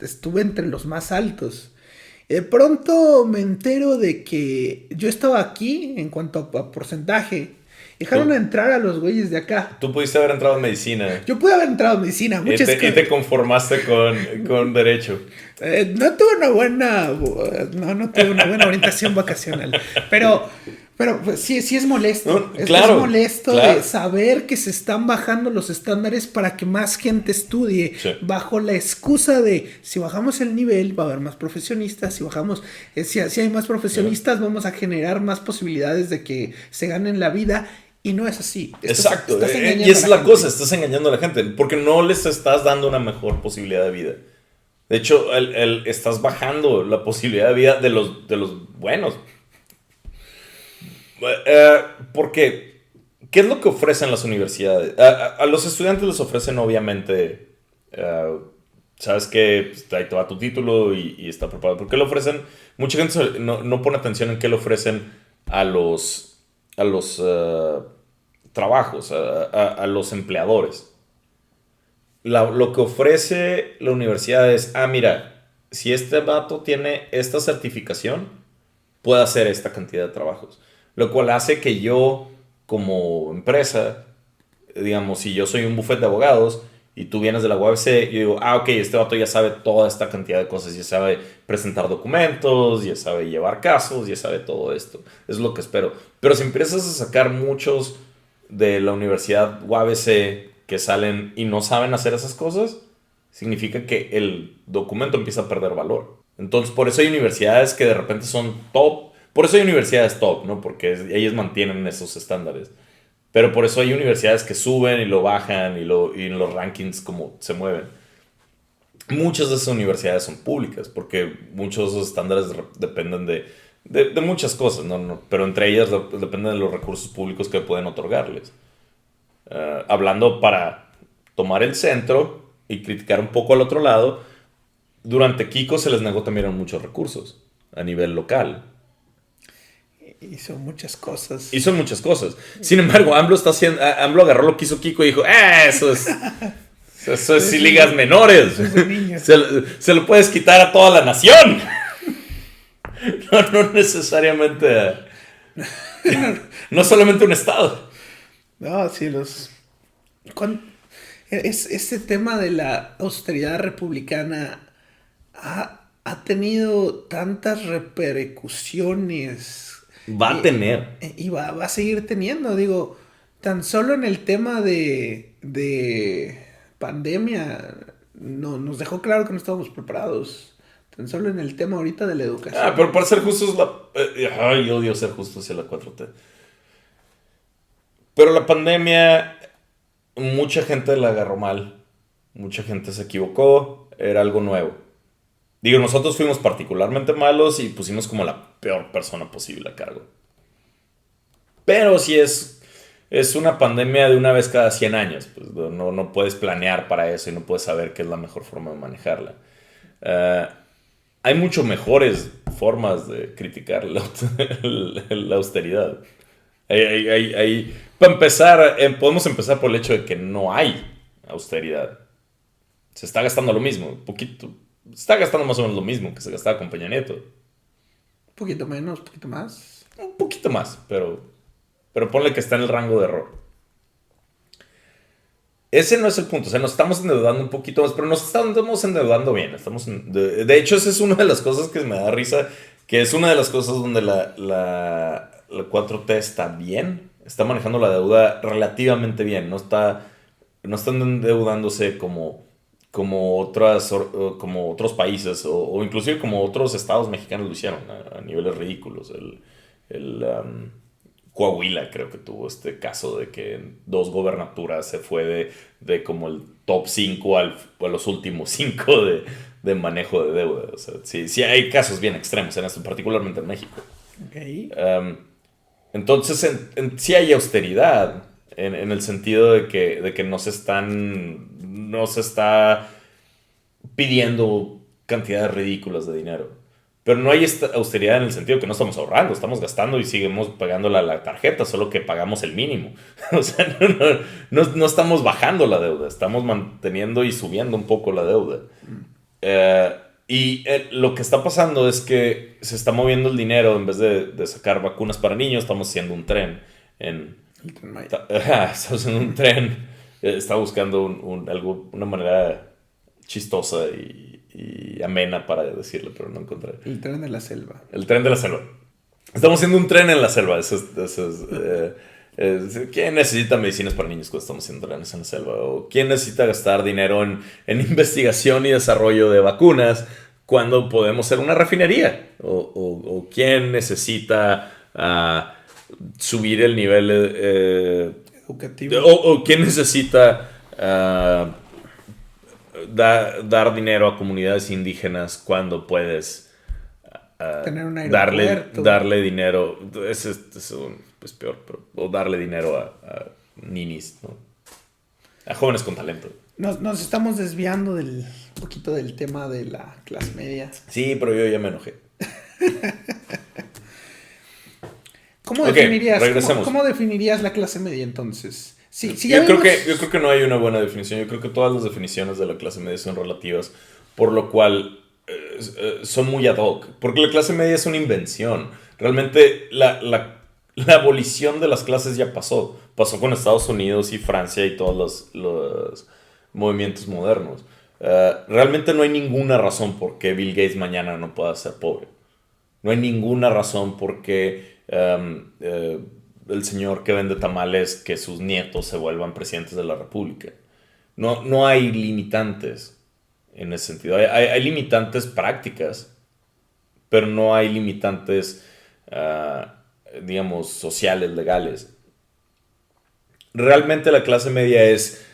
estuve entre los más altos. De pronto me entero de que yo estaba aquí en cuanto a porcentaje. Dejaron entrar a los güeyes de acá. Tú pudiste haber entrado en medicina. Yo pude haber entrado en medicina. Y te conformaste con derecho. No tuve una buena orientación vacacional. Pero pues, sí es molesto. Claro, es molesto de saber que se están bajando los estándares para que más gente estudie. Sí. Bajo la excusa de si bajamos el nivel va a haber más profesionistas. Si hay más profesionistas, vamos a generar más posibilidades de que se ganen la vida. Y no es así. Exacto. Y esa es la cosa, estás engañando a la gente. Porque no les estás dando una mejor posibilidad de vida. De hecho, estás bajando la posibilidad de vida de los buenos. Porque, ¿qué es lo que ofrecen las universidades? A los estudiantes les ofrecen, obviamente, sabes que pues, ahí te va tu título y está preparado. ¿Por qué lo ofrecen? Mucha gente no pone atención en qué le ofrecen a los trabajos, a los empleadores. Lo que ofrece la universidad es, mira, si este vato tiene esta certificación, puede hacer esta cantidad de trabajos. Lo cual hace que yo, como empresa, digamos, si yo soy un bufete de abogados y tú vienes de la UABC, yo digo, ok, este vato ya sabe toda esta cantidad de cosas, ya sabe presentar documentos, ya sabe llevar casos, ya sabe todo esto. Es lo que espero. Pero si empiezas a sacar muchos de la universidad UABC que salen y no saben hacer esas cosas, significa que el documento empieza a perder valor. Entonces, por eso hay universidades que de repente son top. Por eso hay universidades top, ¿no? Porque ellas mantienen esos estándares. Pero por eso hay universidades que suben y lo bajan y en los rankings como se mueven. Muchas de esas universidades son públicas porque muchos de esos estándares dependen de muchas cosas, ¿no? Pero entre ellas dependen de los recursos públicos que pueden otorgarles. Hablando para tomar el centro y criticar un poco al otro lado, durante Kiko se les negó también muchos recursos a nivel local. Hizo muchas cosas. Sin embargo, AMLO agarró lo que hizo Kiko y dijo, eso es ligas menores. Se lo puedes quitar a toda la nación. No necesariamente No solamente un estado. No, sí, ese tema de la austeridad republicana ha tenido tantas repercusiones Va a tener. y va a seguir teniendo. Digo, tan solo en el tema de pandemia nos dejó claro que no estábamos preparados. Tan solo en el tema ahorita de la educación. Pero para ser justos, ay, odio ser justo hacia la 4T. Pero la pandemia, mucha gente la agarró mal. Mucha gente se equivocó. Era algo nuevo. Digo, nosotros fuimos particularmente malos y pusimos como la peor persona posible a cargo. Pero si es una pandemia de una vez cada 100 años, pues no puedes planear para eso y no puedes saber qué es la mejor forma de manejarla. Hay mucho mejores formas de criticar la austeridad. Para empezar, podemos empezar por el hecho de que no hay austeridad. Se está gastando lo mismo, un poquito. Se está gastando más o menos lo mismo que se gastaba con Peña Nieto. Un poquito menos, un poquito más. Un poquito más, pero ponle que está en el rango de error. Ese no es el punto. O sea, nos estamos endeudando un poquito más, pero nos estamos endeudando bien. De hecho, esa es una de las cosas que me da risa, que es una de las cosas donde la 4T está bien. Está manejando la deuda relativamente bien. No están endeudándose como otros países o inclusive como otros estados mexicanos lo hicieron a niveles ridículos. Coahuila creo que tuvo este caso de que en 2 gobernaturas se fue de como el top 5 a los últimos 5 de manejo de deuda. O sea, sí hay casos bien extremos en esto, particularmente en México. Okay. Entonces, sí hay austeridad en el sentido de que no se está pidiendo cantidades ridículas de dinero. Pero no hay austeridad en el sentido que no estamos ahorrando, estamos gastando y seguimos pagando la tarjeta, solo que pagamos el mínimo. O sea, no estamos bajando la deuda, estamos manteniendo y subiendo un poco la deuda. Lo que está pasando es que se está moviendo el dinero, en vez de sacar vacunas para niños, estamos haciendo un tren. Estamos haciendo un tren, está buscando una manera chistosa y amena para decirlo, pero no encontré. El tren de la selva. El tren de la selva. Estamos haciendo un tren en la selva. ¿Quién necesita medicinas para niños cuando estamos haciendo trenes en la selva? ¿O quién necesita gastar dinero en investigación y desarrollo de vacunas cuando podemos ser una refinería? ¿O quién necesita subir el nivel educativo? ¿O quién necesita dar dinero a comunidades indígenas cuando puedes tener un aeropuerto, darle dinero? Es peor, o darle dinero a ninis, ¿no? A jóvenes con talento. Nos estamos desviando un poquito del tema de la clase media. Sí, pero yo ya me enojé. ¿Cómo definirías la clase media entonces? Sí, yo creo que no hay una buena definición. Yo creo que todas las definiciones de la clase media son relativas, por lo cual son muy ad hoc. Porque la clase media es una invención. Realmente la abolición de las clases ya pasó. Pasó con Estados Unidos y Francia y todos los movimientos modernos. Realmente no hay ninguna razón por qué Bill Gates mañana no pueda ser pobre. No hay ninguna razón por qué el señor que vende tamales, que sus nietos se vuelvan presidentes de la República. No hay limitantes en ese sentido. Hay limitantes prácticas, pero no hay limitantes, digamos, sociales, legales. Realmente la clase media es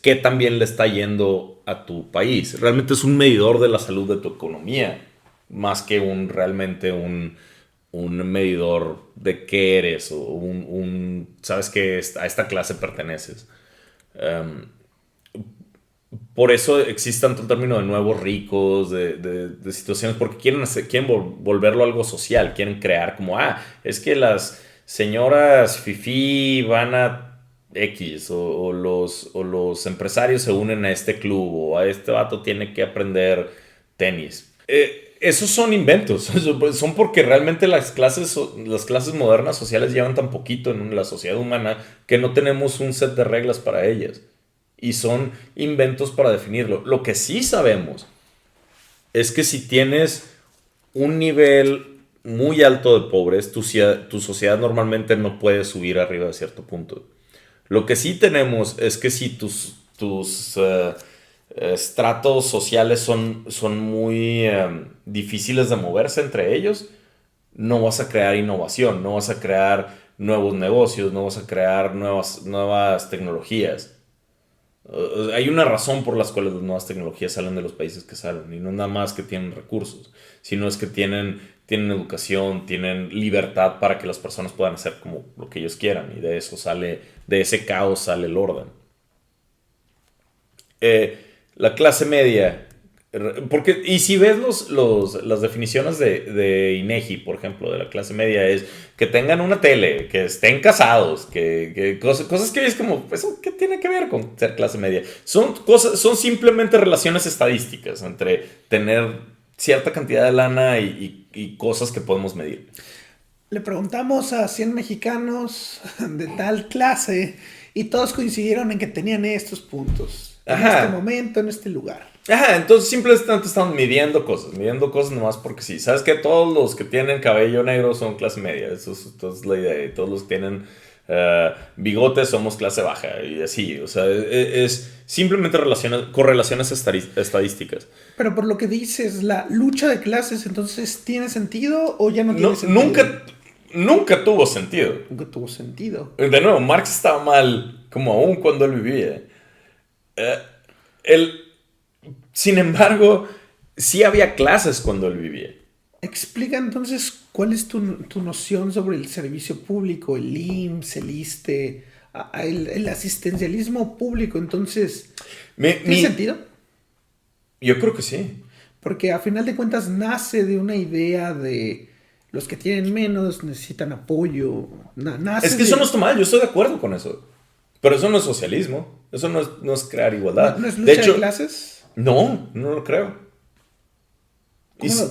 qué tan bien le está yendo a tu país. Realmente es un medidor de la salud de tu economía, más que realmente un medidor de qué eres o sabes que a esta clase perteneces. Por eso existe tanto el término de nuevos ricos, de situaciones, porque quieren volverlo algo social, quieren crear como, es que las señoras fifí van a X, o los empresarios se unen a este club, o a este vato tiene que aprender tenis. esos son inventos, son porque realmente las clases modernas sociales llevan tan poquito en la sociedad humana que no tenemos un set de reglas para ellas. Y son inventos para definirlo. Lo que sí sabemos es que si tienes un nivel muy alto de pobres, tu sociedad normalmente no puede subir arriba de cierto punto. Lo que sí tenemos es que si tus estratos sociales son muy difíciles de moverse entre ellos, no vas a crear innovación, no vas a crear nuevos negocios, no vas a crear nuevas tecnologías. Hay una razón por las cuales las nuevas tecnologías salen de los países que salen, y no nada más que tienen recursos, sino es que tienen educación, tienen libertad para que las personas puedan hacer como lo que ellos quieran, y de ese caos sale el orden. La clase media, y si ves las definiciones de INEGI, por ejemplo, de la clase media, es que tengan una tele, que estén casados, que cosas que es como, ¿eso qué tiene que ver con ser clase media? Son simplemente relaciones estadísticas entre tener cierta cantidad de lana y cosas que podemos medir. Le preguntamos a 100 mexicanos de tal clase y todos coincidieron en que tenían estos puntos. En este momento, en este lugar. Entonces simplemente estamos midiendo cosas nomás porque sí. ¿Sabes que todos los que tienen cabello negro son clase media? Eso es la idea. Y todos los que tienen bigotes somos clase baja y así. O sea, es simplemente correlaciones estadísticas. Pero por lo que dices, la lucha de clases, entonces, ¿tiene sentido o ya no tiene sentido? Nunca tuvo sentido. Nunca tuvo sentido. De nuevo, Marx estaba mal como aún cuando él vivía. Sin embargo, sí había clases cuando él vivía. Explica entonces cuál es tu noción sobre el servicio público, el IMSS, el ISSSTE, el asistencialismo público. Entonces, ¿tiene sentido? Yo creo que sí. Porque a final de cuentas nace de una idea de los que tienen menos necesitan apoyo. Es que eso no está mal, yo estoy de acuerdo con eso. Pero eso no es socialismo. Eso no es crear igualdad. ¿No es lucha de clases? No lo creo.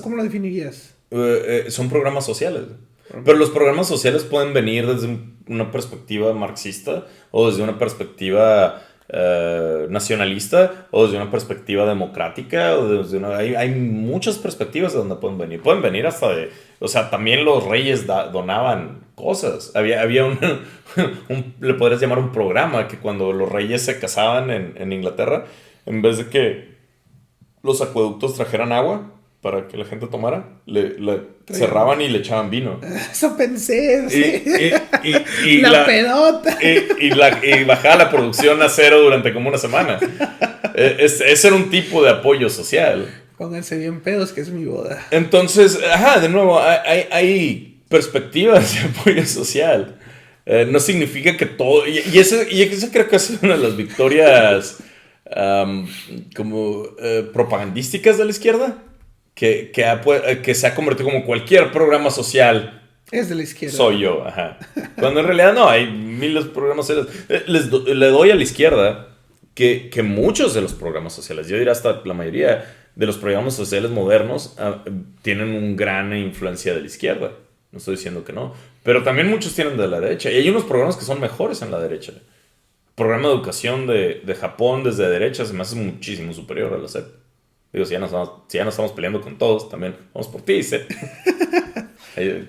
¿Cómo lo definirías? Son programas sociales. Pero los programas sociales pueden venir desde una perspectiva marxista o desde una perspectiva nacionalista o desde una perspectiva democrática. Hay muchas perspectivas de donde pueden venir. Pueden venir hasta de... O sea, también los reyes donaban cosas. Había le podrías llamar un programa que cuando los reyes se casaban en Inglaterra, en vez de que los acueductos trajeran agua para que la gente tomara, le cerraban y le echaban vino. Eso pensé. Y la pedota. Y bajaba la producción a cero durante como una semana. Ese era un tipo de apoyo social. Pónganse bien pedos, que es mi boda. Entonces, de nuevo, hay perspectivas de apoyo social. No significa que todo... Y eso creo que es una de las victorias propagandísticas de la izquierda. Que se ha convertido como cualquier programa social. Es de la izquierda. Soy yo, Cuando en realidad no, hay miles de programas sociales. Le doy a la izquierda que muchos de los programas sociales, yo diría hasta la mayoría de los programas sociales modernos, tienen una gran influencia de la izquierda. No estoy diciendo que no. Pero también muchos tienen de la derecha. Y hay unos programas que son mejores en la derecha. El programa de educación de Japón desde derecha se me hace muchísimo superior a la SEP. Digo, si ya no estamos peleando con todos, también vamos por ti, ¿sí?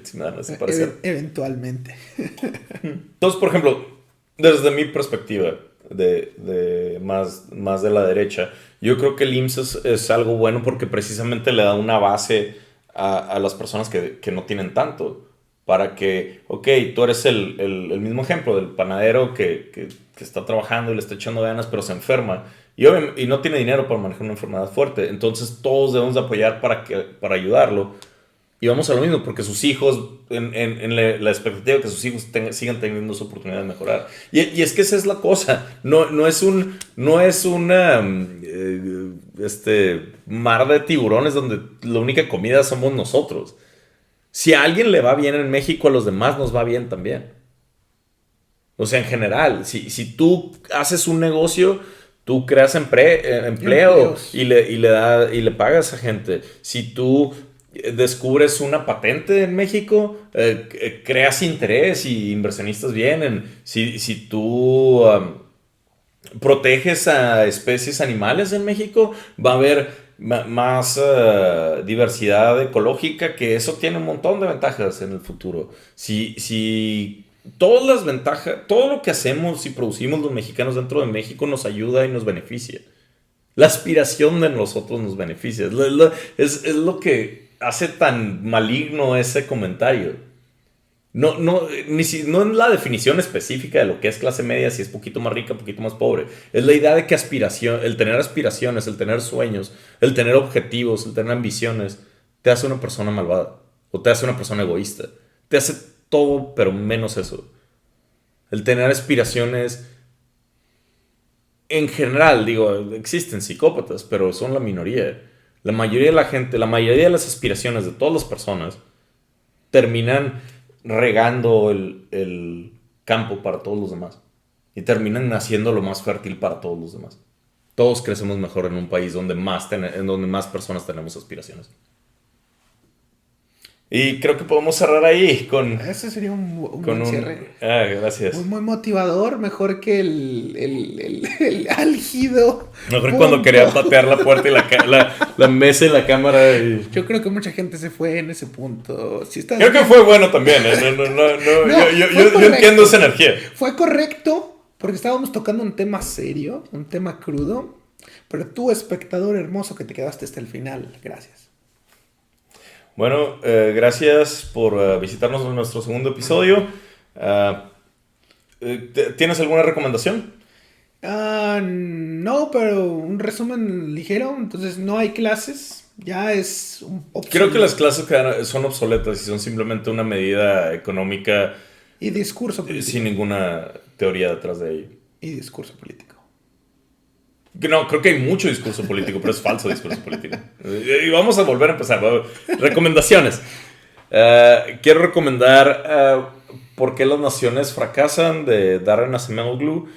Si me dan ese parecer. Eventualmente. Entonces, por ejemplo, desde mi perspectiva, de más de la derecha, yo creo que el IMSS es algo bueno porque precisamente le da una base a las personas que no tienen tanto. Para que, tú eres el mismo ejemplo del panadero que está trabajando y le está echando ganas, pero se enferma. Y no tiene dinero para manejar una enfermedad fuerte. Entonces todos debemos de apoyar para ayudarlo. Y vamos a lo mismo, porque sus hijos, en la expectativa de que sus hijos sigan teniendo esa oportunidad de mejorar. Y es que esa es la cosa. No es un mar de tiburones donde la única comida somos nosotros. Si a alguien le va bien en México, a los demás nos va bien también. O sea, en general, si tú haces un negocio, tú creas empleo y le pagas a gente. Si tú descubres una patente en México, creas interés y inversionistas vienen. Si tú proteges a especies animales en México, va a haber más diversidad ecológica, que eso tiene un montón de ventajas en el futuro. Si todas las ventajas, todo lo que hacemos y producimos los mexicanos dentro de México nos ayuda y nos beneficia. La aspiración de nosotros nos beneficia. Es lo que hace tan maligno ese comentario. No es la definición específica de lo que es clase media, si es poquito más rica, poquito más pobre. Es la idea de que el tener aspiraciones, el tener sueños, el tener objetivos, el tener ambiciones, te hace una persona malvada. O te hace una persona egoísta. Te hace todo, pero menos eso. El tener aspiraciones, en general, digo, existen psicópatas, pero son la minoría. La mayoría de la gente, la mayoría de las aspiraciones de todas las personas terminan regando el campo para todos los demás. Y terminan haciendo lo más fértil para todos los demás. Todos crecemos mejor en un país en donde más personas tenemos aspiraciones. Y creo que podemos cerrar ahí con... Ese sería un buen cierre. Gracias. Muy motivador, mejor que el álgido. Mejor cuando quería patear la puerta y la mesa y la cámara. Yo creo que mucha gente se fue en ese punto. Creo que fue bueno también. Yo entiendo esa energía. Fue correcto porque estábamos tocando un tema serio, un tema crudo. Pero tú, espectador hermoso que te quedaste hasta el final, gracias. Bueno, gracias por visitarnos en nuestro segundo episodio. ¿Tienes alguna recomendación? No, pero un resumen ligero. Entonces no hay clases. Ya es un obsoleto. Creo que las clases son obsoletas y son simplemente una medida económica. Y discurso político. Sin ninguna teoría detrás de ello. Y discurso político. No, creo que hay mucho discurso político, pero es falso discurso político. Y vamos a volver a empezar. Recomendaciones. Quiero recomendar ¿Por qué las naciones fracasan? De Darren Acemoglu.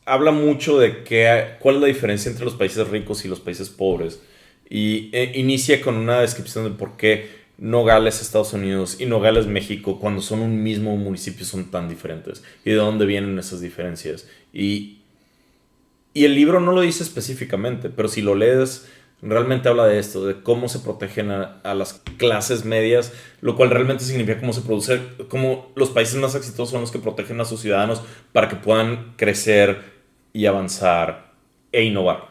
Habla mucho de cuál es la diferencia entre los países ricos y los países pobres. Y inicia con una descripción de por qué Nogales, Estados Unidos, y Nogales, México, cuando son un mismo municipio, son tan diferentes. Y de dónde vienen esas diferencias. Y el libro no lo dice específicamente, pero si lo lees, realmente habla de esto, de cómo se protegen a las clases medias, lo cual realmente significa cómo los países más exitosos son los que protegen a sus ciudadanos para que puedan crecer y avanzar e innovar.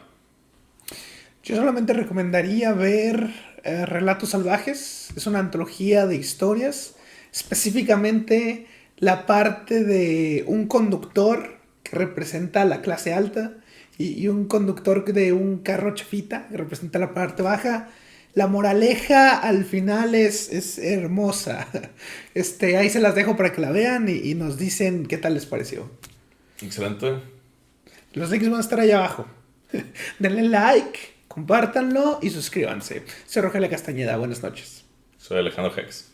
Yo solamente recomendaría ver Relatos Salvajes. Es una antología de historias, específicamente la parte de un conductor que representa la clase alta y un conductor de un carro chafita que representa la parte baja. La moraleja al final es hermosa. Ahí se las dejo para que la vean y nos dicen qué tal les pareció. Excelente. Los links van a estar ahí abajo. Denle like, compártanlo y suscríbanse. Soy Rogelio Castañeda. Buenas noches. Soy Alejandro Hex.